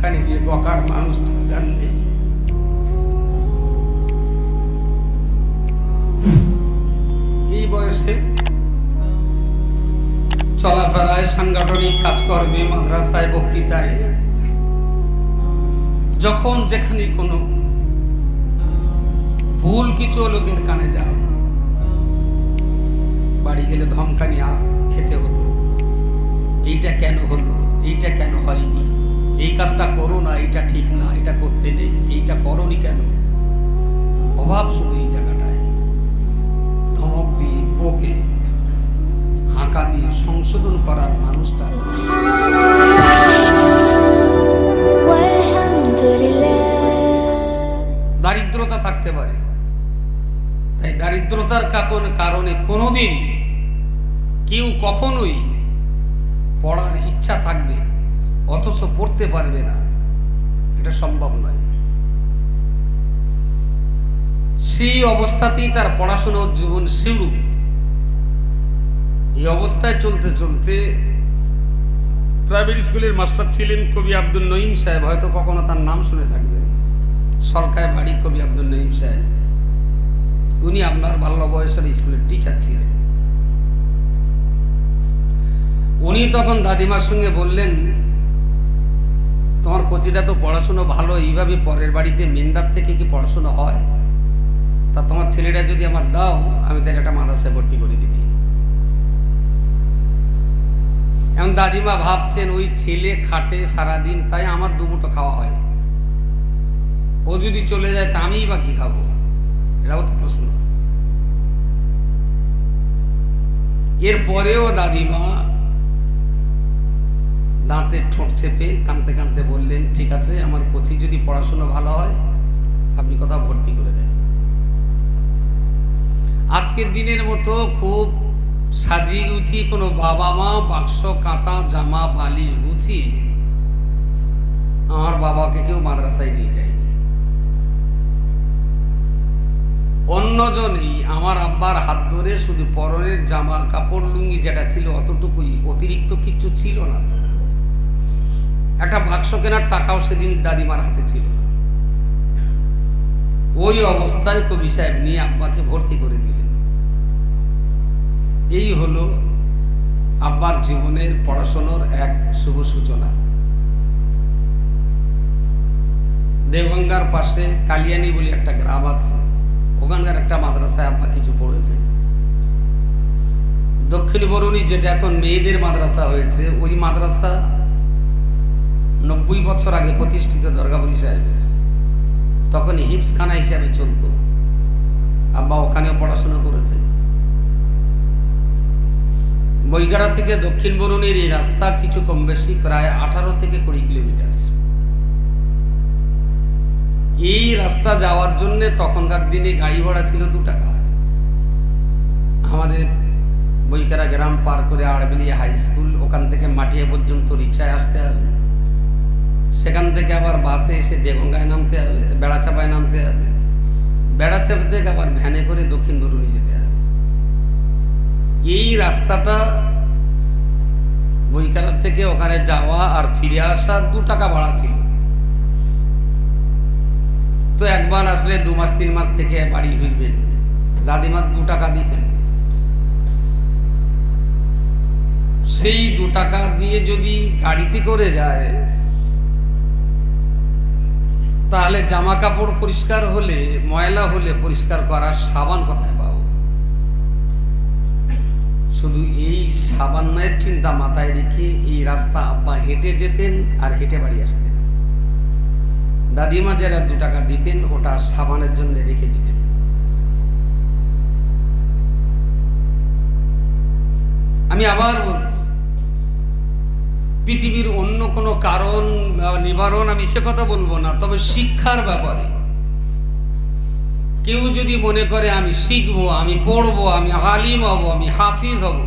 ধমকানি দিয়ে বকার মানুষটা জানলে এই বয়সে চলাফেরায়, সাংগঠনিক কাজকর্মে, মাদ্রাসায়, বক্তৃতায়, যখন যেখানে কোনো ভুল কিছু লোকের কানে যায়, বাড়ি গেলে ধমকানি আর খেতে হতো। এইটা কেন হলো, এইটা কেন হয়নি, এই কাজটা করো না, এইটা ঠিক না, এটা করতে নেই, এইটা করোনি কেন। অভাব শুধু এই জায়গাটায় ধমক দিয়ে, বকে, হাঁকা দিয়ে সংশোধন করার মানুষটা দারিদ্রতা থাকতে পারে। তাই দারিদ্রতার কারণে কোনোদিন কেউ কখনোই পড়ার ইচ্ছা থাকবে অথচ পড়তে পারবে না, এটা সম্ভব নয়। সেই অবস্থাতেই তার পড়াশোনার জীবন শুরু। এই অবস্থায় চলতে চলতে প্রাইমারি স্কুলের মাস্টার ছিলেন কবি আব্দুল নঈম সাহেব, হয়তো কখনো তার নাম শুনে থাকবেন। সরকায় বাড়ি কবি আব্দুল নঈম সাহেব, উনি আপনার বাল্য বয়সের স্কুলের টিচার ছিলেন। উনি তখন দাদিমার সঙ্গে বললেন, তোমার কচিটা তো পড়াশোনা ভালো, এইভাবে পরের বাড়িতে মিন্দার থেকে কি পড়াশোনা হয়? তা তোমার ছেলেটা যদি আমার দাও, আমি তাকে একটা মাদ্রাসায় ভর্তি করে দিই। এখন দাদিমা ভাবছেন, ওই ছেলে খাটে সারাদিন, তাই আমার দুমুটো খাওয়া হয়, ও যদি চলে যায় তা আমিই বা কি খাবো? এটাও তো প্রশ্ন। এরপরেও দাদিমা দাঁতে ঠোঁট চেপে কাঁদতে কাঁদতে বললেন, ঠিক আছে, আমার কচি যদি পড়াশোনা ভালো হয় আপনি কোথাও ভর্তি করে দেন। আজকের দিনের মতো খুব সাজিয়ে গুছিয়ে কোনো বাবা মা বাক্স, কাঁথা, জামা, বালিশ গুছিয়ে আমার বাবাকে কেউ মাদ্রাসায় নিয়ে যায়নি। অন্যজনেই আমার আব্বার হাত ধরে শুধু পরনের জামা কাপড় লুঙ্গি যেটা ছিল অতটুকুই, অতিরিক্ত কিছু ছিল না। তো একটা বাক্স কেনার টাকাও সেদিন দাদিমার হাতে ছিল না। ওই অবস্থায় কবি সাহেব নিয়ে আব্বাকে ভর্তি করে দিলেন। এই হলো আব্বার জীবনের পড়াশোনার এক শুভ সূচনা। দেওগঙ্গার পাশে কালিয়ানি বলে একটা গ্রাম আছে, ওখানকার একটা মাদ্রাসায় আব্বা কিছু পড়েছেন। দক্ষিণ বরুণী, যেটা এখন মেয়েদের মাদ্রাসা হয়েছে, ওই মাদ্রাসা 90 বছর আগে প্রতিষ্ঠিত দরগাবলী সাহেবের, তখন হিপসখানা হিসাবে চলত। আব্বা ওখানেও পড়াশোনা করেছেন। বইগারা থেকে দক্ষিণ বরুণীর এই রাস্তা কিছু কম বেশি প্রায় 18 থেকে 20 কিলোমিটার। এই রাস্তা যাওয়ার জন্য তখনকার দিনে গাড়ি ভাড়া ছিল 2 টাকা। আমাদের বইকারা গ্রাম পার করে আড়বেলিয়া হাই স্কুল, ওখান থেকে মাটিয়া পর্যন্ত রিক্সায় আসতে হবে, সেখান থেকে আবার বাসে এসে দেগঙ্গায় নামতে হবে, বেড়াচাপায় নামতে হবে, বেড়াচাপা থেকে আবার ভ্যানে করে দক্ষিণ বরুণী যেতে হবে। এই রাস্তাটা বইকারার থেকে ওখানে যাওয়া আর ফিরে আসা 2 টাকা ভাড়া ছিল। তো একবার আসলে 2 মাস 3 মাস থেকে বাড়ি ফিরবেন, দাদিমা 2 টাকা দিতেন। সেই 2 টাকা দিয়ে যদি গাড়িতে করে যায়, তাহলে জামা কাপড় পরিষ্কার হলে, ময়লা হলে পরিষ্কার করার সাবান কোথায় পাবো? শুধু এই সাবানের চিন্তা মাথায় রেখে এই রাস্তা আব্বা হেঁটে যেতেন আর হেঁটে বাড়ি আসতেন। দাদিমা যারা 2 টাকা দিতেন, ওটা সাবানের জন্য রেখে দিতেন। আমি আবার বলছি, পৃথিবীর অন্য কোনো কারণ নিবারণ আমি সে কথা বলবো না, তবে শিক্ষার ব্যাপারে কেউ যদি মনে করে আমি শিখবো, আমি পড়বো, আমি আলিম হব, আমি হাফিজ হব,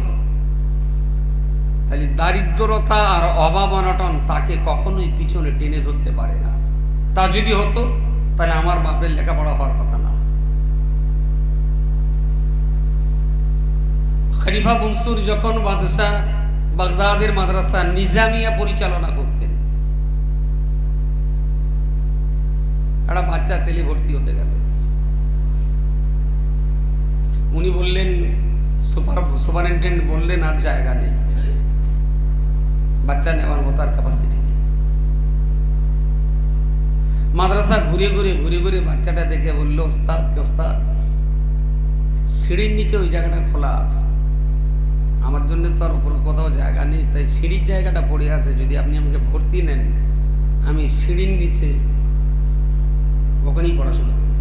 তাহলে দারিদ্রতা আর অভাব অনটন তাকে কখনোই পিছনে টেনে ধরতে পারে না। তা যদি হতো তাহলে আমার বাপের লেখাপড়া হওয়ার কথা না। খলিফা মনসুর যখন বাদশাহ বাগদাদের মাদ্রাসা নিজামিয়া পরিচালনা করতেন, একটা বাচ্চা ছেলে ভর্তি হতে গেল। উনি বললেন, সুপারিনটেন্ডেন্ট বললেন আর জায়গা নেই, বাচ্চা নেওয়ার মতো আর ক্যাপাসিটি নেই। মাদ্রাসা ঘুরে ঘুরে বাচ্চাটা দেখে বলল, ওস্তাদ সিঁড়ির নিচে ওই জায়গাটা খোলা আছে, আমার জন্য তো আর উপরে কোথাও জায়গা নেই, তাই সিঁড়ির জায়গাটা পড়ে আছে, যদি আপনি আমাকে ভর্তি নেন আমি সিঁড়ির নিচে ওখানেই পড়াশোনা করব।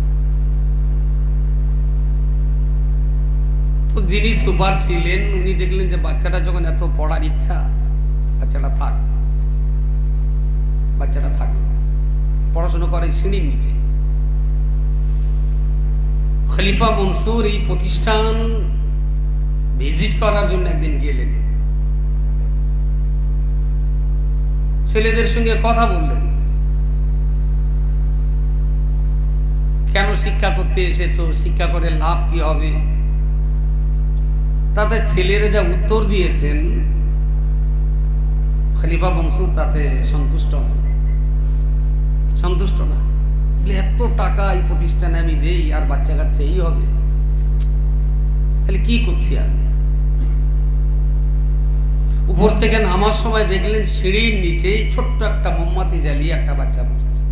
তো যিনি সুপার ছিলেন উনি দেখলেন যে বাচ্চাটা যখন এত পড়ার ইচ্ছা, বাচ্চাটা থাকলো, পড়াশোনা করে সিঁড়ির নিচে। খলিফা মনসুর এই প্রতিষ্ঠান ভিজিট করার জন্য একদিন গেলেন, ছেলেদের সঙ্গে কথা বললেন, কেন শিক্ষা করতে এসেছো, শিক্ষা করে লাভ কি হবে? তাতে ছেলেরা যা উত্তর দিয়েছেন খলিফা মনসুর তাতে সন্তুষ্ট না। এত টাকা এই প্রতিষ্ঠানে আমি দেই আর বাচ্চা কাচ্চা এই হবে, তাহলে কি করছি আমি? উপর থেকে নামার সময় দেখলেন সিঁড়ির নিচে ছোট্ট একটা মোমবাতি জ্বালিয়ে একটা বাচ্চা বসছে।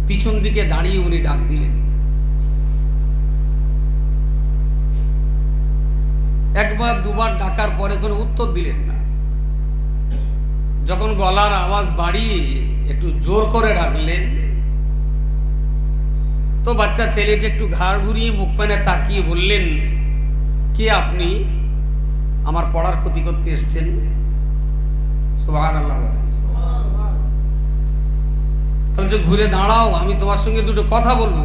পিছন দিকে দাঁড়িয়ে উনি ডাক দিলেন, একবার দুবার ডাকার পরে কোনো উত্তর দিলেন না। যখন গলার আওয়াজ বাড়িয়ে একটু জোর করে ডাকলেন, তো বাচ্চা ছেলেটি একটু ঘাড় ঘুরিয়ে মুখ পানে তাকিয়ে বললেন, কে আপনি? আমার পড়ার ক্ষতি করতে এসছেন? সুবহানাল্লাহ বলেন। বলছে, ঘুরে দাঁড়াও, আমি তোমার সঙ্গে দুটো কথা বলবো।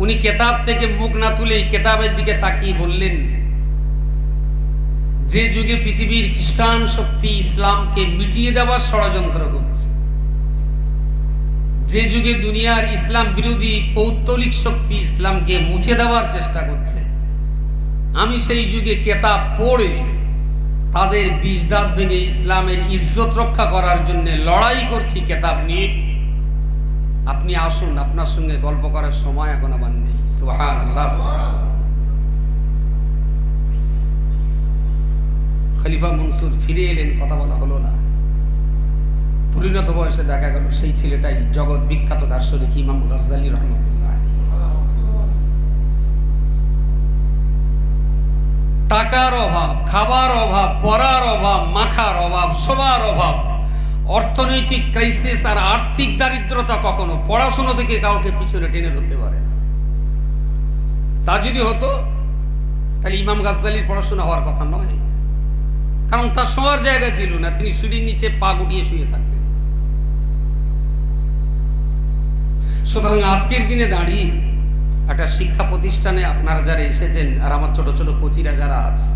উনি কেতাব থেকে মুখ না তুলে কেতাবের দিকে তাকিয়ে বললেন, যে যুগে পৃথিবীর খ্রিস্টান শক্তি ইসলামকে মিটিয়ে দেওয়ার ষড়যন্ত্র করছে, যে যুগে দুনিয়ার ইসলাম বিরোধী পৌত্তলিক শক্তি ইসলামকে মুছে দেওয়ার চেষ্টা করছে, আমি সেই যুগে কেতাব পড়ে তাদের বিজদাত ভেঙে ইসলামের ইজ্জত রক্ষা করার জন্য লড়াই করছি কেতাব নিয়ে। আপনি আসুন, আপনার সঙ্গে গল্প করার সময় এখন আমার নেই। সুবহানাল্লাহ। খলিফা মনসুর ফিরে এলেন, কথা বলা হলো না। পরিণত বয়সে দেখা গেল সেই ছেলেটাই জগৎ বিখ্যাত দার্শনিক ইমাম গাজ্জালী রহমতুল্লাহ আলাইহি। টাকার অভাব, খাবার অভাব, পড়ার অভাব, মাখার অভাব, সবার অভাব, অর্থনৈতিক ক্রাইসিস আর আর্থিক দারিদ্রতা কখনো পড়াশোনা থেকে কাউকে পিছনে টেনে ধরতে পারে না। তা যদি হতো তাহলে ইমাম গাজ্জালীর পড়াশোনা হওয়ার কথা নয়, কারণ তার শোয়ার জায়গা ছিল না, তিনি সিঁড়ির নিচে পা গুটিয়ে শুয়ে থাকতেন। সুতরাং আজকের দিনে দাঁড়িয়ে একটা শিক্ষা প্রতিষ্ঠানে আপনারা যারা এসেছেন আর আমার ছোট ছোট কোচিরা যারা আছে,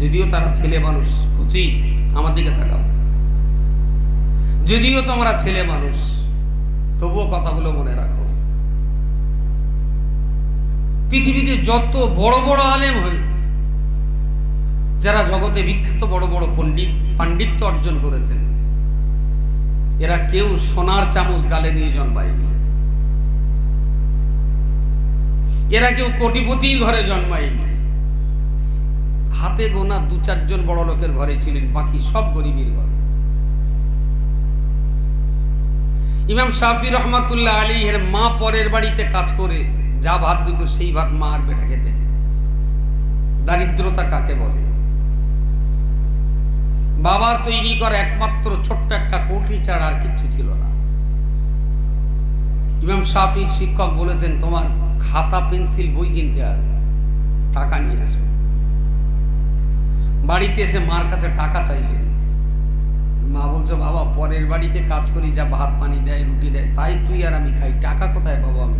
যদিও তারা ছেলে মানুষ, কোচি আমার দিকে তাকাও, যদিও তোমরা ছেলে মানুষ, তবুও কথাগুলো মনে রাখো। পৃথিবীতে যত বড় বড় আলেম হয়েছে, যারা জগতে বিখ্যাত বড় বড় পাণ্ডিত্য অর্জন করেছেন, এরা কেউ সোনার চামচ গালে নিয়ে জন্মায়নি, এরা কেউ কোটিপতির ঘরে জন্মায়নি। হাতে গোনা দু চারজন বড় লোকের ঘরে ছিলেন, বাকি সব গরিবের ঘরে। ইমাম শাফি রহমাতুল্লাহ আলাইহির মা পরের বাড়িতে কাজ করে যা ভাত দিত সেই ভাত মা আর বেটা খেতেন। দারিদ্রতা কাকে বলে? বাবার তৈরি করা একমাত্র ছোট্ট একটা কোঠরি ছাড়া আর কিচ্ছু ছিল না। ইমাম শাফির শিক্ষক বলেছেন, তোমার খাতা পেন্সিল বই কিনতে হবে, টাকা নিয়ে আসো। বাড়িতে এসে মার কাছে টাকা চাইলেন। মা বলছে, বাবা পরের বাড়িতে কাজ করি, যা ভাত পানি দেয় রুটি দেয় তাই তুই আর আমি খাই, টাকা কোথায় পাবো আমি?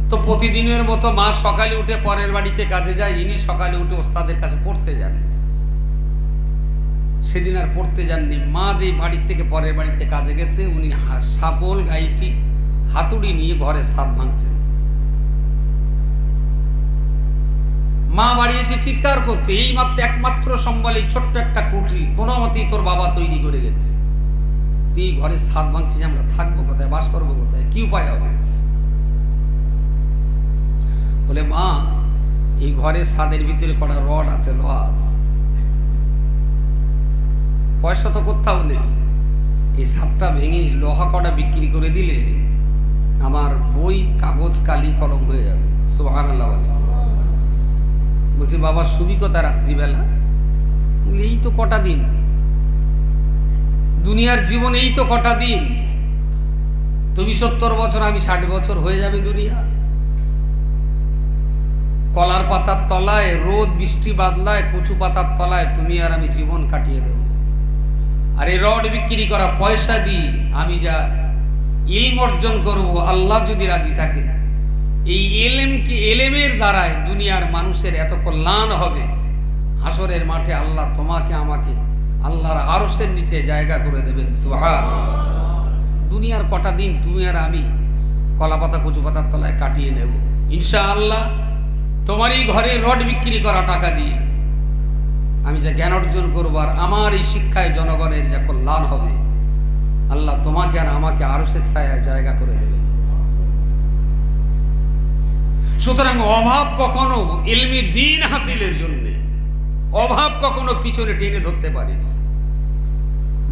তো প্রতিদিনের মতো মা সকালে উঠে পরের বাড়িতে কাজে যায়, ইনি সকালে উঠে ওস্তাদের কাছে পড়তে যান। সেদিন আর পড়তে যাননি। মা যেই বাড়ির থেকে পরের বাড়িতে কাজে গেছে, উনি শাবল গাইতি হাতুড়ি নিয়ে ঘরের ছাদ ভাঙছেন। মা বাড়ি এসে চিৎকার করছে, এই মাত্র একমাত্র সম্বল এই ছোট্ট একটা কুঠরি কোনো মতেই তোর বাবা তৈরি করে গেছে, তুই ঘরের ছাদ ভাঙছিস, আমরা থাকবো কোথায়, বাস করবো কোথায়, কি উপায় হবে? বলে মা এই ঘরের ছাদের ভিতরে কটা রড আছে, লোহা আছে, পয়সা তো কোথাও নেই, এই ছাদটা ভেঙে লোহা কটা বিক্রি করে দিলে আমার বই কাগজ কালি কলম হয়ে যাবে। সুবহানাল্লাহ বলে। বলছি বাবা শুবি কথা রাত্রিবেলা? এই তো কটা দিন, দুনিয়ার জীবন এই তো কটা দিন, তুমি 70 বছর, আমি 60 বছর, হয়ে যাবে দুনিয়া। কলার পাতার তলায় রোদ বৃষ্টি বাদলায়, কচু পাতার তলায় তুমি আর আমি জীবন কাটিয়ে দেব। আর এই রড বিক্রি করা পয়সা দিয়ে আমি যা ইলম অর্জন করব, আল্লাহ যদি রাজি থাকে, এই এলেমের দ্বারায় দুনিয়ার মানুষের এত কল্যাণ হবে, হাসরের মাঠে আল্লাহ তোমাকে আমাকে আল্লাহর আরশের নিচে জায়গা করে দেবেন। সুবহানাল্লাহ। দুনিয়ার কটা দিন তুমি আর আমি কলা পাতা কচু পাতার তলায় কাটিয়ে নেব ইনশাআল্লাহ। তোমার এই ঘরে রড বিক্রি করা টাকা দিয়ে আমি যা জ্ঞান অর্জন করবো, আর আমার এই শিক্ষায় জনগণের যা কল্যাণ হবে, আল্লাহ তোমাকে আর আমাকে আরশের ছায়ায় জায়গা করে দেবে। সুতরাং অভাব কখনো ইলমি দ্বীন হাসিলের জন্য, অভাব কখনো পিছনে টেনে ধরতে পারেনি।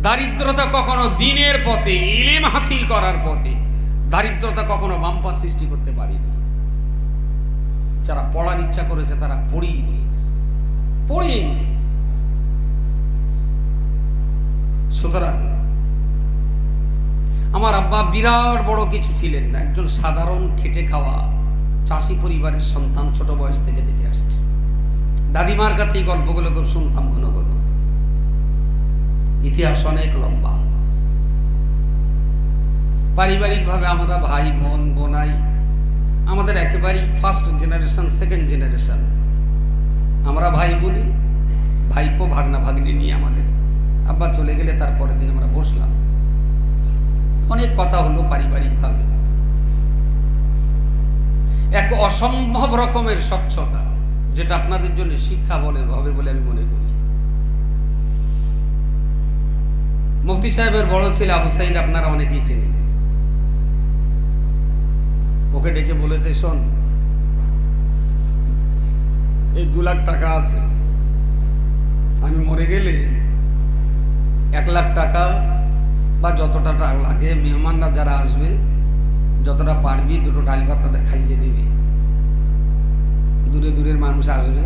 দারিদ্রতা কখনো দ্বীনের পথে, ইলম হাসিল করার পথে দারিদ্রতা কখনো বাম্পা সৃষ্টি করতে পারেনি। যারা পড়ার ইচ্ছা করেছে তারা পড়িয়ে নিয়েছে। সুতরাং আমার আব্বা বিরাট বড় কিছু ছিলেন না, একজন সাধারণ খেটে খাওয়া চাষি পরিবারের সন্তান, ছোট বয়স থেকে দেখে আসছে। দাদিমার কাছে এই গল্পগুলো খুব শুনতাম ঘন ঘন। ইতিহাস অনেক লম্বা। পারিবারিকভাবে আমরা ভাই বোন বোনাই, আমাদের একেবারেই ফার্স্ট জেনারেশন, সেকেন্ড জেনারেশন। আমরা ভাই বলি, ভাইপো ভাগনা ভাগ্নি নিয়ে আমাদের আব্বা চলে গেলে তারপরের দিন আমরা বসলাম, অনেক কথা হলো পারিবারিকভাবে। এক অসম্ভব রকমের স্বচ্ছতা, যেটা আপনাদের জন্য শিক্ষা হবে বলে আমি মনে করি। মুফতি সাহেবের বড় ছেলে আবু সাইদ আপনারা অনেকেই চেনেন। ওকে ডেকে বলেছে, শোন, এই 2 লাখ টাকা আছে, আমি মরে গেলে 1 লাখ টাকা বা যতটা টাকা লাগে মেহমানরা যারা আসবে যতটা পারবি 2টো ডাল ভাত তাদের খাইয়ে দিবি। দূরে দূরের মানুষ আসবে,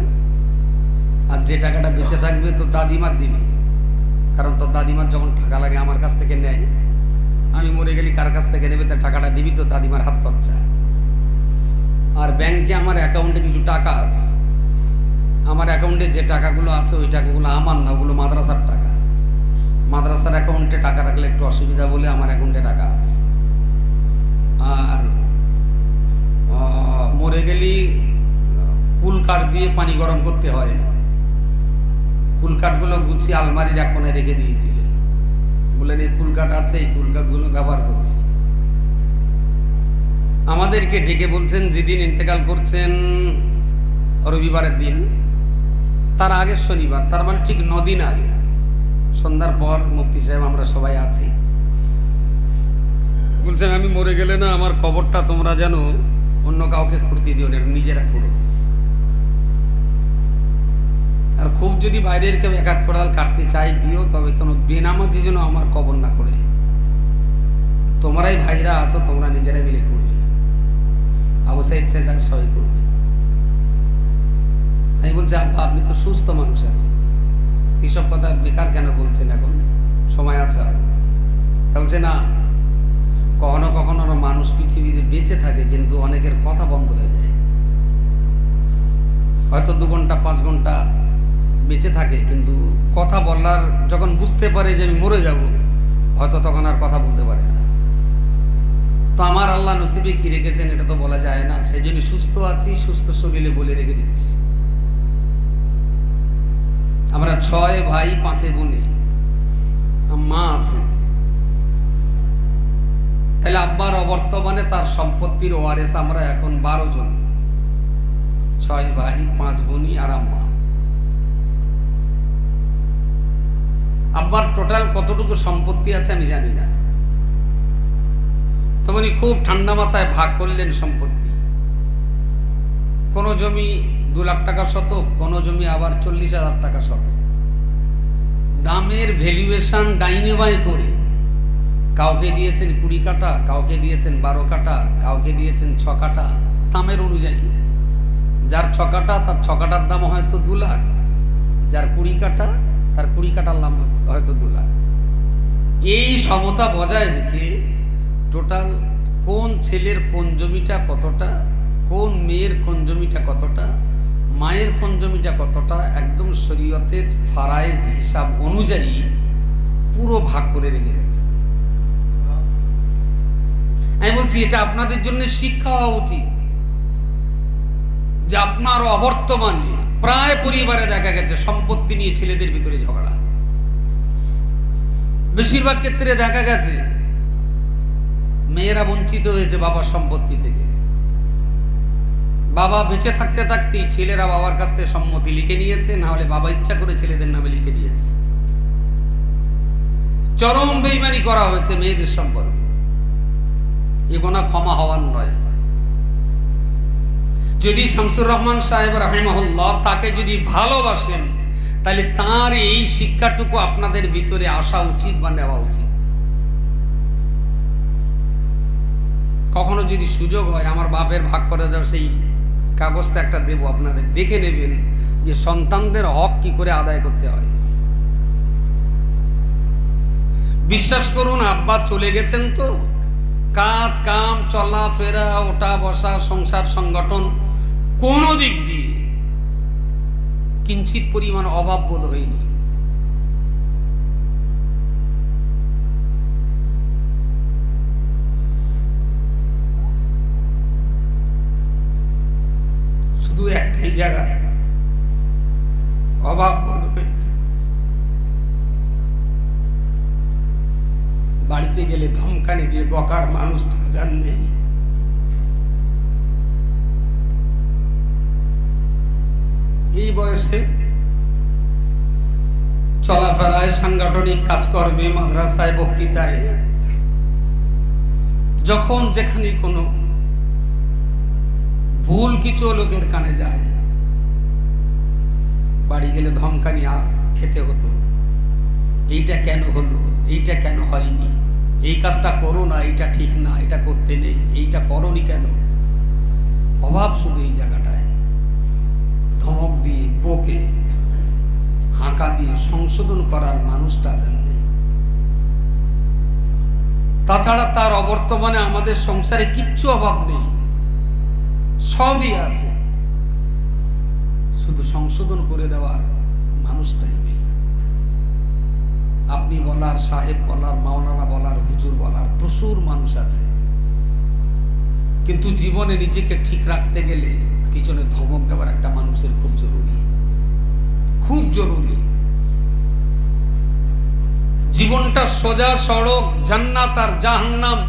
আর যে টাকাটা বেঁচে থাকবে তোর দাদিমার দিবি, কারণ তোর দাদিমার যখন টাকা লাগে আমার কাছ থেকে নেয়, আমি মরে গেলে কার কাছ থেকে নেবে, তার টাকাটা দিবি তো দাদিমার হাত খরচা। আর ব্যাংকে আমার অ্যাকাউন্টে কিছু টাকা আছে, আমার অ্যাকাউন্টে যে টাকাগুলো আছে ওই টাকাগুলো আমার না, ওগুলো মাদ্রাসার টাকা। মাদ্রাসার অ্যাকাউন্টে টাকা রাখলে একটু অসুবিধা বলে আমার অ্যাকাউন্টে টাকা আছে। আর মরে গেলি কুল কাঠ দিয়ে পানি গরম করতে হয়, কুল কাঠগুলো গুছিয়ে আলমারির এক কোণে রেখে দিয়েছিলেন, বললেন এই কুল কাঠ আছে, এই কুল কাঠগুলো ব্যবহার করবে। আমাদেরকে ডেকে বলছেন যেদিন ইন্তেকাল করছেন রবিবারের দিন, তার আগের শনিবার, তার মানে ঠিক 9 দিন আগে, সন্ধ্যার পর মুফতি সাহেব আমরা সবাই আছি, বলছেন আমি মরে গেলে না আমার কবরটা তোমরা যেন অন্য কাউকে খুঁড়তে দিও না, নিজেরা খুঁড়ো। আর খুব যদি বাইরের কেউ 1 কোড়াল কাটতে চাই দিও, তবে কোনো বেনামাজি যেন আমার কবর না করে। তোমরাই ভাইরা আছো, তোমরা নিজেরাই মিলে করবে। আবু সাইদ রেজার সবাই করবে। তাই বলছে আব্বা আপনি তো সুস্থ মানুষ, এখন এইসব কথা বেকার কেন বলছেন, এখন সময় আছে। তা বলছে না, কখনো কখনো মানুষ পৃথিবীতে বেঁচে থাকে কিন্তু অনেকের কথা বন্ধ হয়ে যায়। হয়তো 2 ঘন্টা 5 ঘন্টা বেঁচে থাকে, কিন্তু কথা বলার যখন বুঝতে পারে যে আমি মরে যাব, হয়তো তখন আর কথা বলতে পারে না। তো আমার আল্লাহ নসিবে কি রেখেছেন এটা তো বলা যায় না, সেই জন্য সুস্থ আছি, সুস্থ শরীরে বলে রেখে দিচ্ছি। আমরা 6 ভাই 5 বোনে, মা আছেন। তাহলে আব্বার অবর্তমানে তার সম্পত্তির ওয়ারেস আমরা এখন 12 জন। 6 ভাই 5 বোনই আর আম্মা। আব্বার টোটাল কতটুকু সম্পত্তি আছে আমি জানি না। তখনই খুব ঠান্ডা মাথায় ভাগ করলেন সম্পত্তি। কোন জমি 2 লাখ টাকা শতক, কোন জমি আবার 40,000 টাকা শতক। দামের ভ্যালুয়েশন ডাইনে বাঁয়ে করে কাউকে দিয়েছেন 20 কাঠা, কাউকে দিয়েছেন 12 কাঠা, কাউকে দিয়েছেন 6 কাঠা, দামের অনুযায়ী। যার 6 কাঠা তার 6 কাঠার দাম হয়তো 2 লাখ, যার 20 কাঠা তার 20 কাঠার দাম হয়তো 2 লাখ। এই সমতা বজায় রেখে টোটাল কোন ছেলের কোন জমিটা কতটা, কোন মেয়ের কোন জমিটা কতটা, মায়ের কোন জমিটা কতটা, একদম শরীয়তের ফারায়েজ হিসাব অনুযায়ী পুরো ভাগ করে রেখে গেছে। আমি বলছি এটা আপনাদের জন্য শিক্ষা হওয়া উচিত যে আপনার অবর্তমানে প্রায় পরিবারে দেখা গেছে সম্পত্তি নিয়ে ছেলেদের ভিতরে ঝগড়া। বেশিরভাগ ক্ষেত্রে দেখা গেছে মেয়েরা বঞ্চিত হয়েছে বাবার সম্পত্তি থেকে। বাবা বেঁচে থাকতে থাকতেই ছেলেরা বাবার কাছ থেকে সম্মতি লিখে নিয়েছে, না হলে বাবা ইচ্ছা করে ছেলেদের নামে লিখে দিয়েছে। চরম বেইমানি করা হয়েছে মেয়েদের সম্পর্কে। এগুলো ক্ষমা হওয়ার নয়। যদি শামসুর রহমান সাহেব রাহিমাহুল্লাহ তাকে যদি ভালোবাসেন, তাহলে তার এই শিক্ষাটুকু আপনাদের ভিতরে আসা উচিত বা নেওয়া উচিত। কখনো যদি সুযোগ হয় আমার বাপের ভাগ করে দেওয়ার সেই কাগজটা একটা দেব, আপনাদের দেখে নেবেন যে সন্তানদের হক কি করে আদায় করতে হয়। বিশ্বাস করুন, আব্বা চলে গেছেন তো কাজ কাম চলাফেরা ওঠা বসা সংসার সংগঠন কোন দিক দিয়ে কিঞ্চিত পরিমাণ অভাব বোধ হয়নি। শুধু একটাই জায়গা অভাব বোধ হয়েছে, বাড়িতে গেলে ধমকানি দিয়ে বকার মানুষটা জান নেই। এই বয়সে চলাফেরায়, সাংগঠনিক কাজকর্মে, মাদ্রাসায়, বক্তৃতায়, যখন যেখানে কোনো ভুল কিছু লোকের কানে যায়, বাড়ি গেলে ধমকানি আর খেতে হতো। এইটা কেন হলো, এইটা কেন হয়নি, এই কাজটা করো না, এইটা ঠিক না, এটা করতে নেই, এইটা করোনি কেন। অভাব শুধু এই জায়গাটায়। ধমক দিয়ে, বকে, হাঁকা দিয়ে সংশোধন করার মানুষটা জানে। তাছাড়া তার অবর্তমানে আমাদের সংসারে কিচ্ছু অভাব নেই, সবই আছে, শুধু সংশোধন করে দেওয়ার মানুষটাই নেই। আপনি বলার, সাহেব বলার, মাওলানা বলার, হুজুর বলার প্রচুর মানুষ আছে, কিন্তু জীবনে নিজেকে ঠিক রাখতে গেলে পিছনে ধমক দেওয়ার একটা মানুষের খুব জরুরি, খুব জরুরি। জীবনটা সোজা সড়ক, জান্নাত আর জাহান্নাম,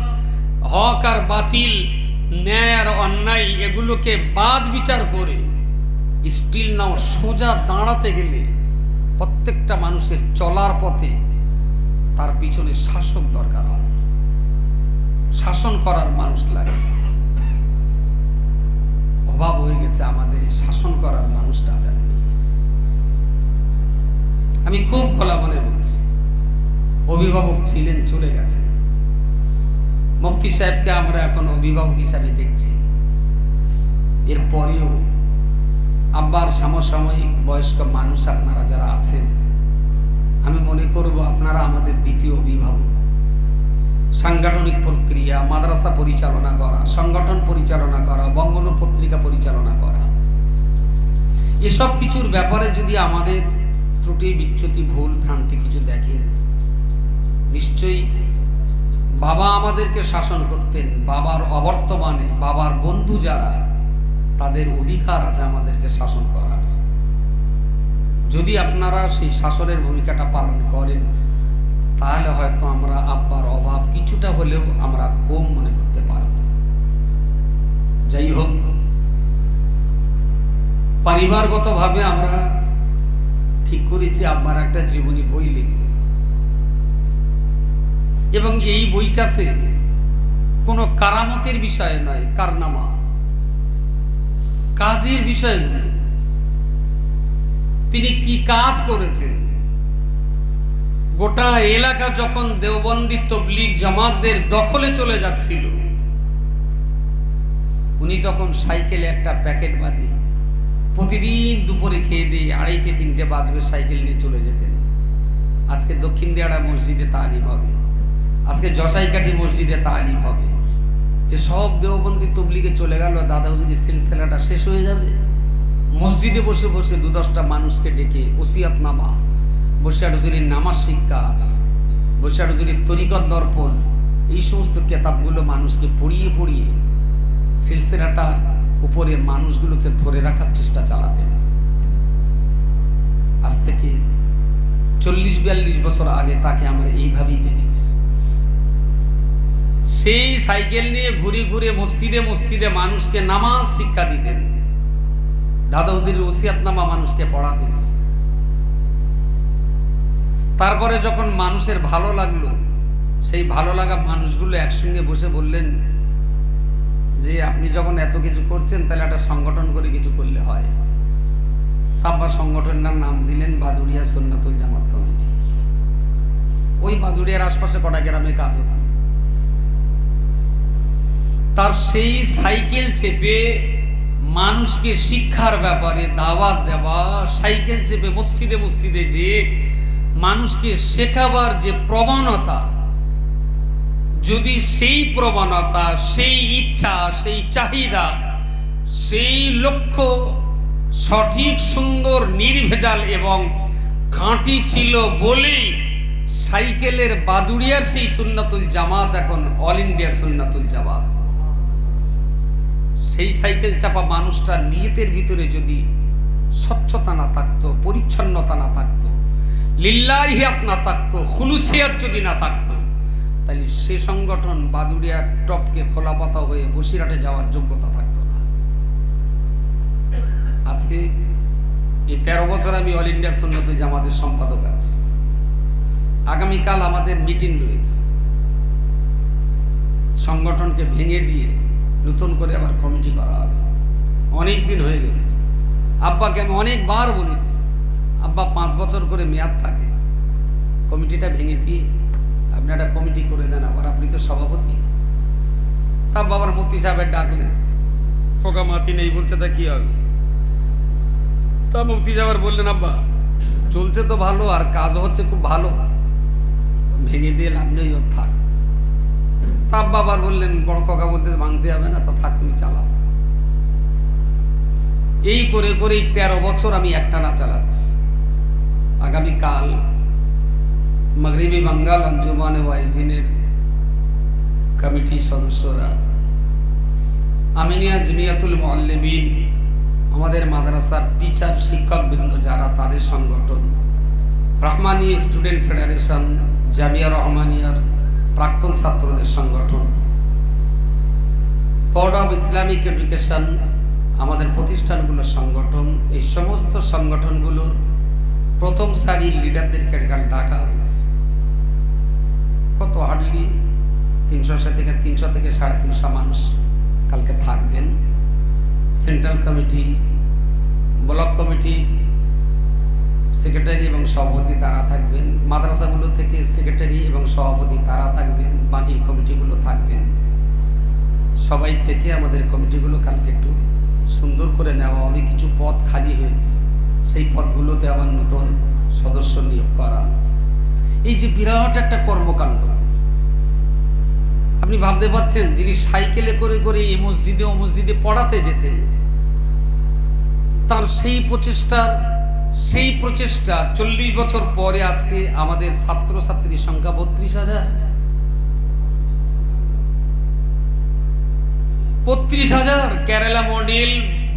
হক আর বাতিল, ন্যায় আর অন্যায়, এগুলোকে বাদ বিচার করে স্টিল নাও সোজা দাঁড়াতে গেলে প্রত্যেকটা মানুষের চলার পথে তার পিছনে শাসক দরকার হয়, শাসন করার মানুষ লাগে। অভাব হয়ে গেছে আমাদের এই শাসন করার মানুষটা জানি। আমি খুব খোলা মনে বলছি, অভিভাবক ছিলেন, চলে গেছেন। মুফতি সাহেবকে আমরা এখন অভিভাবক হিসাবে দেখছি। এরপরেও আব্বার সমসাময়িক বয়স্ক মানুষ আপনারা যারা আছেন, আমি মনে করব আপনারা আমাদের দ্বিতীয় অভিভাবক। সাংগঠনিক প্রক্রিয়া, মাদ্রাসা পরিচালনা করা, সংগঠন পরিচালনা করা, বঙ্গবন্ধু পত্রিকা পরিচালনা করা, এসব কিছুর ব্যাপারে যদি আমাদের ত্রুটি বিচ্যুতি ভুল ভ্রান্তি কিছু দেখেন, নিশ্চয়ই বাবা আমাদেরকে শাসন করতেন, বাবার অবর্তমানে বাবার বন্ধু যারা, তাদের অধিকার আছে আমাদেরকে শাসন করার। যদি আপনারা সেই শাসনের ভূমিকাটা পালন করেন, তাহলে হয়তো আমরা আব্বার অভাব কিছুটা হলেও আমরা কম মনে করতে পারব। যাই হোক, পরিবারগতভাবে আমরা ঠিক করেছি আব্বার একটা জীবনী বই লিখব, এবং এই বইটাতে কোনো কারামতের বিষয় নয়, কারনামা, কাজের বিষয়গুলো, তিনি কি কাজ করেছেন। গোটা এলাকা যখন দেওবন্দি তবলিগ জামাতদের দখলে চলে যাচ্ছিল, উনি তখন সাইকেলে একটা প্যাকেট বাঁধে প্রতিদিন দুপুরে খেয়ে দিয়ে 2:30-3টে বাজবে সাইকেল নিয়ে চলে যেতেন। আজকে দক্ষিণ দিয়াড়া মসজিদে তালিম হবে, আজকে জসাইকাঠি মসজিদে তালিম হবে, যে সব দেওবন্দি তবলিগে চলে গেল, দাদা হুজুরের সিলসিলাটা শেষ হয়ে যাবে। মসজিদে বসে বসে 2-10টা মানুষকে ডেকে ওসিয়াতনামা, বসিয়ার হুজুরের নামাজ শিক্ষা, বসিয়ার হুজুরের তরিকত দর্পণ, এই সমস্ত কেতাবগুলো মানুষকে পড়িয়ে পড়িয়ে সিলসিলাটার উপরে মানুষগুলোকে ধরে রাখার চেষ্টা চালাতেন। আজ থেকে 40-42 বছর আগে তাকে আমরা এইভাবেই দেখেছি। সেই সাইকেল নিয়ে ঘুরে ঘুরে মসজিদে মসজিদে মানুষকে নামাজ শিক্ষা দিতেন, দাদা হুজুরের ওসিয়াতনামা মানুষকে পড়াতেন। তারপরে যখন মানুষের ভালো লাগলো, সেই ভালো লাগা মানুষগুলো একসঙ্গে বসে বললেন যে আপনি যখন এত কিছু করছেন তাহলে একটা সংগঠন করে কিছু করলে হয়। আব্বা সংগঠনটার নাম দিলেন বাদুড়িয়া সুন্নাতুল জামাত কমিটি। ওই বাদুড়িয়ার আশপাশে কটা গ্রামে কাজ হতো। তার সেই সাইকেল চেপে মানুষকে শিক্ষার ব্যাপারে দাওয়াত দেওয়া, সাইকেল চেপে মসজিদে মসজিদে যে মানুষকে শেখাবার যে প্রবণতা, যদি সেই প্রবণতা, সেই ইচ্ছা, সেই চাহিদা, সেই লক্ষ্য সঠিক, সুন্দর, নির্ভেজাল এবং খাঁটি ছিল বলেই সাইকেলের বাদুড়িয়ার সেই সুন্নাতুল জামাত এখন অল ইন্ডিয়া সুন্নাতুল জামাত। সেই সাইকেল চাপা মানুষটার নিয়তের ভিতরে যদি স্বচ্ছতা না থাকতো, পরিচ্ছন্নতা না থাকতো, লিল্লাহিয়াত না থাকতো, খুলুসিয়াত যদি না থাকতো, তাহলে সে সংগঠন বাদুড়িয়ার টপকে খোলা পাতা হয়ে বসিরহাটে যাওয়ার যোগ্যতা থাকতো না। আজকে এই 13 বছর আমি অল ইন্ডিয়া সুন্নাতুল জামাতের সম্পাদক আছি। আগামীকাল আমাদের মিটিং রয়েছে, সংগঠনকে ভেঙে দিয়ে নতুন করে আবার কমিটি করা হবে। অনেক দিন হয়ে গেছে, আব্বাকে আমি অনেকবার বলেছি, আব্বা 5 বছর করে মেয়াদ থাকে, কমিটিটা ভেঙে দিয়ে আপনি একটা কমিটি করে দেন, আবার আপনি তো সভাপতি। তা বাবার মুফতি সাহেবের ডাকলেন, খোকা মাতি নেই বলছে, তা কি হবে? তা মুফতি সাহেব বললেন, আব্বা চলছে তো ভালো, আর কাজও হচ্ছে খুব ভালো, ভেঙে দিয়ে লাভ নেই, থাক। তা আব্বা আবার বললেন, বড় খোকা বলতে ভাঙতে হবে না, তা থাক, তুমি চালাও। এই করে করে 13 বছর আমি একটানা চালাচ্ছি। আগামীকাল মাগরিবি বাঙ্গাল আঞ্জুমানে ওয়াইজিনের কমিটির সদস্যরা, আমিনিয়া জমিয়াতুল মুআল্লিমিন, আমাদের মাদ্রাসার টিচার শিক্ষকবৃন্দ যারা, তাদের সংগঠন, রহমানিয়া স্টুডেন্ট ফেডারেশন, জামিয়া রহমানিয়ার প্রাক্তন ছাত্রদের সংগঠন, বোর্ড অব ইসলামিক এডুকেশন, আমাদের প্রতিষ্ঠানগুলোর সংগঠন, এই সমস্ত সংগঠনগুলোর প্রথম সারির লিডারদেরকে ডাকা হয়েছে। কত হার্ডলি 300 থেকে 350 মানুষ কালকে থাকবেন। সেন্ট্রাল কমিটি, ব্লক কমিটির সেক্রেটারি এবং সভাপতি তারা থাকবেন, মাদ্রাসাগুলো থেকে সেক্রেটারি এবং সভাপতি তারা থাকবেন, বাকি কমিটিগুলো থাকবেন। সবাই থেকে আমাদের কমিটিগুলো কালকে একটু সুন্দর করে নেওয়া হবে। কিছু পদ খালি হয়েছে, সেই পদগুলোতে আবার নতুন সদস্য নিয়োগ করা। এই যে বিরাট একটা কর্মকাণ্ড, আপনি ভাবতে পারছেন, যিনি সাইকেলে করে করে এই মসজিদে ও মসজিদে পড়াতে যেতেন, তার সেই প্রচেষ্টা 40 বছর পরে আজকে আমাদের ছাত্রছাত্রীর সংখ্যা 32,000। 32,000 কেরালা মডেল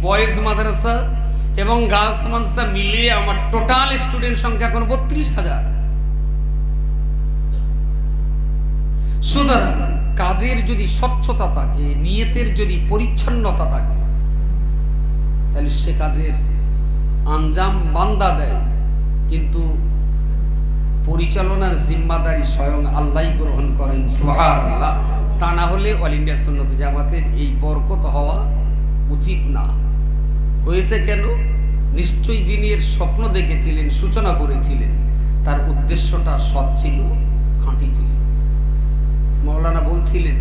বয়েজ মাদ্রাসা এবং গার্লস মাদ্রাসা মিলিয়ে আমার টোটাল স্টুডেন্ট সংখ্যা এখন 32,000। সুতরাং কাজের যদি স্বচ্ছতা থাকে, নিয়তের যদি পরিচ্ছন্নতা থাকে, তাহলে সে কাজের আঞ্জাম বান্দা দেয়, কিন্তু পরিচালনার জিম্মাদারি স্বয়ং আল্লাহই গ্রহণ করেন। সুবহানাল্লাহ। তা না হলে অল ইন্ডিয়া সুন্নাত জামাতের এই বরকত হওয়া উচিত না। হয়েছে কেন? নিশ্চয়ই যিনি এর স্বপ্ন দেখেছিলেন, সূচনা করেছিলেন, তার উদ্দেশ্যটা সৎ ছিল, খাঁটি ছিল। মৌলানা বলছিলেন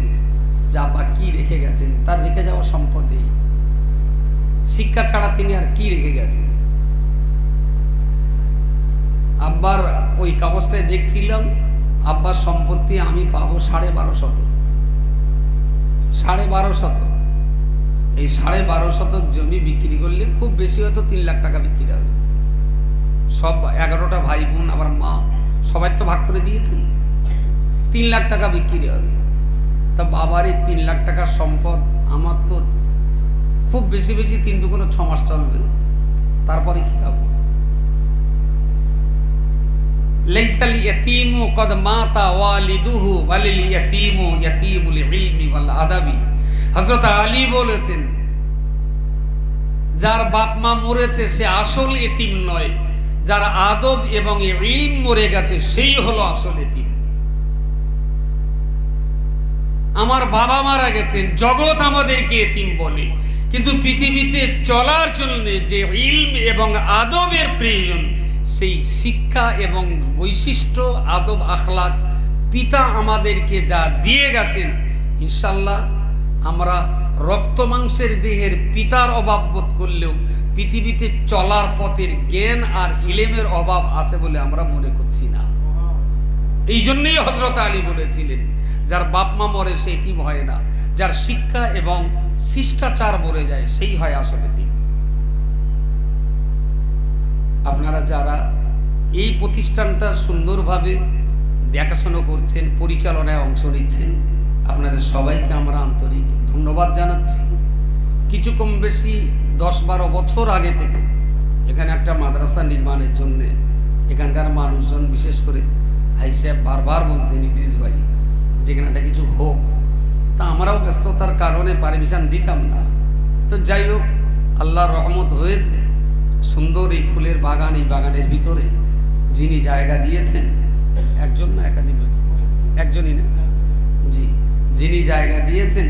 যে আব্বা কি রেখে গেছেন? তার রেখে যাওয়া সম্পদে শিক্ষা ছাড়া তিনি আর কি রেখে গেছেন? আব্বার ওই কাগজটায় দেখছিলাম, আব্বার সম্পত্তি আমি পাবো 12.5 শতক। এই 12.5 শতক জমি বিক্রি করলে খুব বেশি হয়তো 3 লাখ টাকা বিক্রি হবে। সব 11টা ভাই বোন আবার মা সবাই তো ভাগ করে দিয়েছেন, 3 লাখ টাকা বিক্রি হবে। তা বাবার এই 3 লাখ টাকার সম্পদ আমার তো খুব বেশি 3 দুগুণ 6 মাস চলবে, তারপরে কি খাবো? লাইসাল ইয়াতীমু কদ মাতা ওয়ালিদুহু ওয়ালিল ইয়াতীমু ইয়াতীমুল ইলমি ওয়াল আদাবি। হযরত আলী বলেছেন, যার বাপ মা মরেছে সে আসল এতিম নয়, যার আদব এবং ইলম মরে গেছে সেই হলো আসল এতিম। আমার বাবা মারা গেছেন, জগৎ আমাদেরকে এতিম বলে, কিন্তু পৃথিবীতে চলার জন্য যে ইলম এবং আদবের প্রয়োজন, সেই শিক্ষা এবং বৈশিষ্ট্য, আদব আখলাক পিতা আমাদেরকে যা দিয়ে গেছেন, ইনশাল্লাহ আমরা রক্ত মাংসের দেহের পিতার অভাব বোধ করলেও পৃথিবীতে চলার পথের জ্ঞান আর ইলেমের অভাব আছে বলে আমরা মনে করছি না। এই জন্যই হযরত আলী বলেছিলেন, যার বাপ মা মরে সে এতিম হয় না, যার শিক্ষা এবং শিষ্টাচার মরে যায় সেই হয় আসলে এতিম। আপনারা যারা এই প্রতিষ্ঠানটা সুন্দরভাবে দেখাশোনা করছেন, পরিচালনায় অংশ নিচ্ছেন, আপনাদের সবাইকে আমরা আন্তরিক ধন্যবাদ জানাচ্ছি। কিছু কম বেশি 10-12 বছর আগে থেকে এখানে একটা মাদ্রাসা নির্মাণের জন্য এখানকার মানুষজন, বিশেষ করে ভাই সাহেব বারবার বলতেন, ইদ্রিস ভাই যেখানে একটা কিছু হোক, তা আমরাও ব্যস্ততার কারণে পারমিশন দিতাম না। তো যাই হোক, আল্লাহর রহমত হয়েছে, সুন্দর এই ফুলের বাগান, এই বাগানের ভিতরে যিনি জায়গা দিয়েছেন, একজন না একাধিক, একজনই না, জি, যিনি জায়গা দিয়েছেন,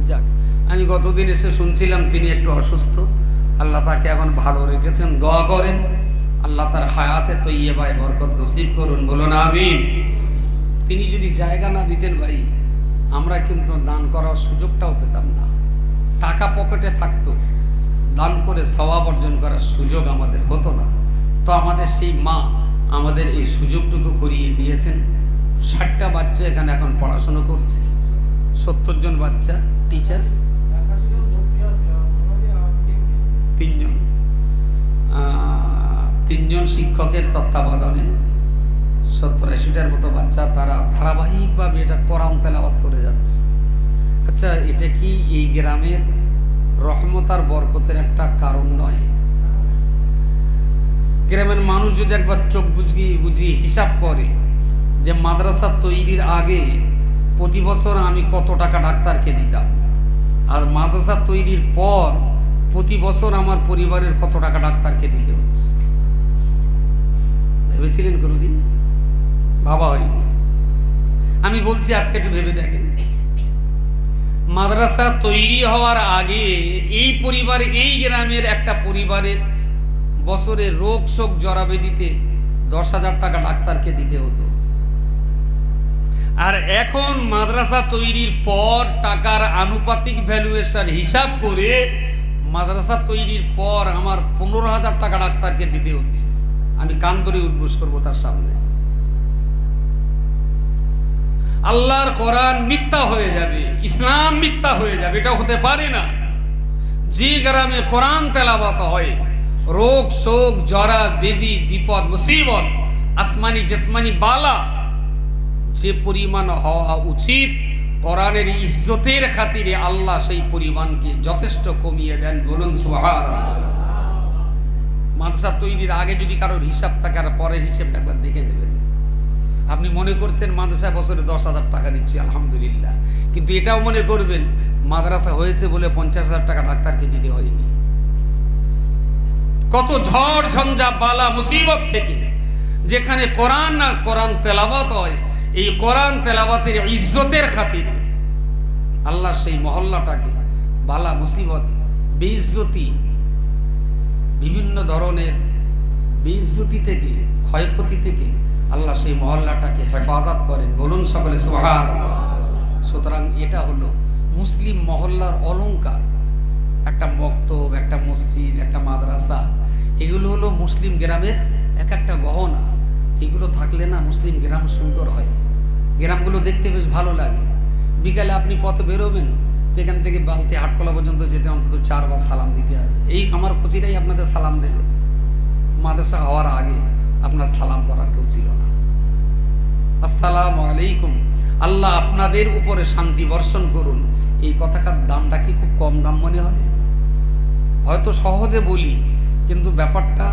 যাক, আমি গতদিন এসে শুনছিলাম তিনি একটু অসুস্থ, আল্লাহ তাকে এখন ভালো রেখেছেন, দোয়া করেন আল্লাহ তার হায়াতে তৈয়বায় বরকত নসিব করুন, বলুন আমিন। তিনি যদি জায়গা না দিতেন ভাই, আমরা কিন্তু দান করার সুযোগটাও পেতাম না। টাকা পকেটে থাকতো, দান করে সওয়াব অর্জন করার সুযোগ আমাদের হতো না। তো আমাদের সেই মা আমাদের এই সুযোগটুকু করিয়ে দিয়েছেন। 60টা বাচ্চা এখানে এখন পড়াশোনা করছে, 70 জন বাচ্চা, টিচার 3জন শিক্ষকের তত্ত্বাবধানে 70-80টার মতো বাচ্চা, তারা ধারাবাহিকভাবে এটা কোরআন তেলাওয়াত করে যাচ্ছে। আচ্ছা, এটা কি এই গ্রামের রহমত আর বরকতের একটা কারণ নয়? গ্রামের মানুষ যদি একবার চোখ বুঝিয়ে হিসাব করে যে মাদ্রাসা তৈরির আগে প্রতি বছর আমি কত টাকা ডাক্তারকে দিতাম, আর মাদ্রাসা তৈরির পর প্রতি বছর আমার পরিবারের কত টাকা ডাক্তারকে দিতে হচ্ছে, ভেবেছিলেন কোনোদিন? ভাবা হয়নি। আমি বলছি আজকে একটু ভেবে দেখেন, মাদ্রাসা তৈরি হওয়ার আগে এই পরিবার, এই গ্রামের একটা পরিবারের বছরে রোগ শোক জরাবেদিতে 10,000 টাকা ডাক্তারকে দিতে হতো। আর এখন মাদ্রাসা তৈরির পর টাকার আনুপাতিক ভ্যালুয়েশন হিসাব করে মাদ্রাসা তৈরির পর আমার 15,000 টাকা ডাক্তারকে দিতে হচ্ছে। আমি কান ধরে উদ্বোস করবো তার সামনে। আল্লাহর কোরআন মিথ্যা হয়ে যাবে, ইসলাম মিথ্যা হয়ে যাবে, এটা হতে পারে না। যে গ্রামে কোরআন তেলাওয়াত হয়, রোগ শোক জরা বেদি বিপদ মুসিবত আসমানি জিসমানি বালা যে পরিমাণ হওয়া উচিত, কোরআনের ইজ্জতের খাতিরে আল্লাহ সেই পরিমাণকে যথেষ্ট কমিয়ে দেন, বলুন সুবহানাল্লাহ। মাদ্রাসা তৈরির আগে যদি কারোর হিসাব থাকে আর পরের হিসাবটা একবার দেখে নেবেন। আপনি মনে করছেন মাদ্রাসা বছরে 10,000 টাকা দিচ্ছি, আলহামদুলিল্লাহ, কিন্তু এটাও মনে করবেন মাদ্রাসা হয়েছে বলে 50,000 টাকা ডাক্তারকে দিতে হয়নি। কত ঝড় ঝঞ্ঝা বালা মুসিবত থেকে যেখানে কোরআন না কোরআন তেলাওয়াত হয়, এই কোরআন তেলাওয়াতের ইজ্জতের খাতিরে আল্লাহ সেই মহল্লাটাকে বালা মুসিবত, বেইজ্জতি, বিভিন্ন ধরনের বেইজ্জতি থেকে, ক্ষয়ক্ষতি থেকে আল্লাহ সেই মহল্লাটাকে হেফাজত করেন। বলুন সকলে সুবহানাল্লাহ। সুতরাং এটা হলো মুসলিম মহল্লার অলংকার। একটা মক্তব, একটা মসজিদ, একটা মাদ্রাসা, এগুলো হলো মুসলিম গ্রামের এক একটা গহনা। এগুলো থাকলে না মুসলিম গ্রাম সুন্দর হয়, গ্রামগুলো দেখতে বেশ ভালো লাগে। বিকালে আপনি পথে বেরোবেন, এখান থেকে বালতি হাটকলা পর্যন্ত যেতে অন্তত 4 বার সালাম দিতে হবে। এই আমার কোচিরাই আপনাদের সালাম দেবে। মাদ্রাসা হওয়ার আগে আপনার সালাম করার কেউ ছিল না। আসসালামু আলাইকুম, আল্লাহ আপনাদের উপরে শান্তি বর্ষণ করুন। এই কথাটার দামটা কি খুব কম দাম মনে হয়? হয়তো সহজে বলি, কিন্তু ব্যাপারটা